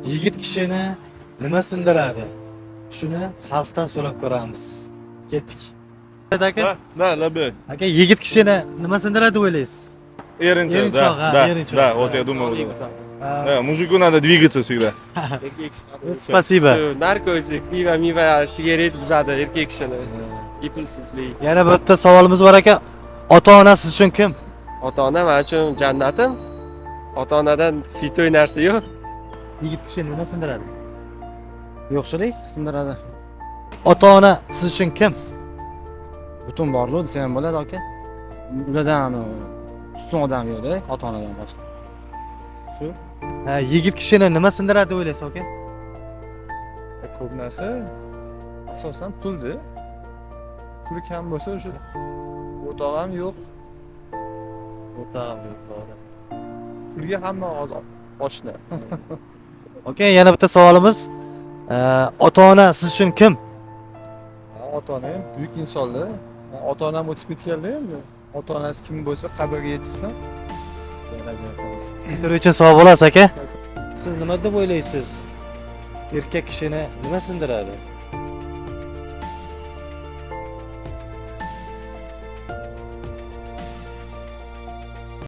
Yigit kishini nima sindiradi? Shuni xalqdan so'rab ko'ramiz. Ketdik. Aka, Да, лабе. aka yigit kishini nima sindiradi o'ylaysiz? Erinchoq, Erinchoq, да, erinchoq. да, вот я думал. Ha, Да, мужику надо двигаться всегда. Spasiba. Narkotik, miva, sigaret buzadi erkak kishini. Ipilsizlik. Yana bitta savolimiz bor aka. Ota-ona siz uchun kim? Ota-ona men uchun jannatim. Ota-onadan chitoy narsa yo'q. Yigit kishi nima sindiradi? Yo'qchilik sindiradi. Ota-ona siz uchun kim? Butun borliq desa ham bo'ladi aka. Ulardan ustun odam yo'q-da, ota-onadan boshqa. Shu. Ha, yigit kishini nima sindiradi o'ylaysiz aka? Ko'p narsa asosan pulda. Puli kam bo'lsa o'sha o'rtoq ham yo'q. Pulga hamma oshna. Aka, yana bitta savolimiz. Ota-ona siz uchun kim? Ota-ona ham buyuk insonlar. Ota-onam o'tib ketganlar endi. Ota-onasi kim bo'lsa qabrga yetishsin. Intervyu uchun sog' bo'lasiz aka. Siz nima deb o'ylaysiz? Erkak kishini nima sindiradi?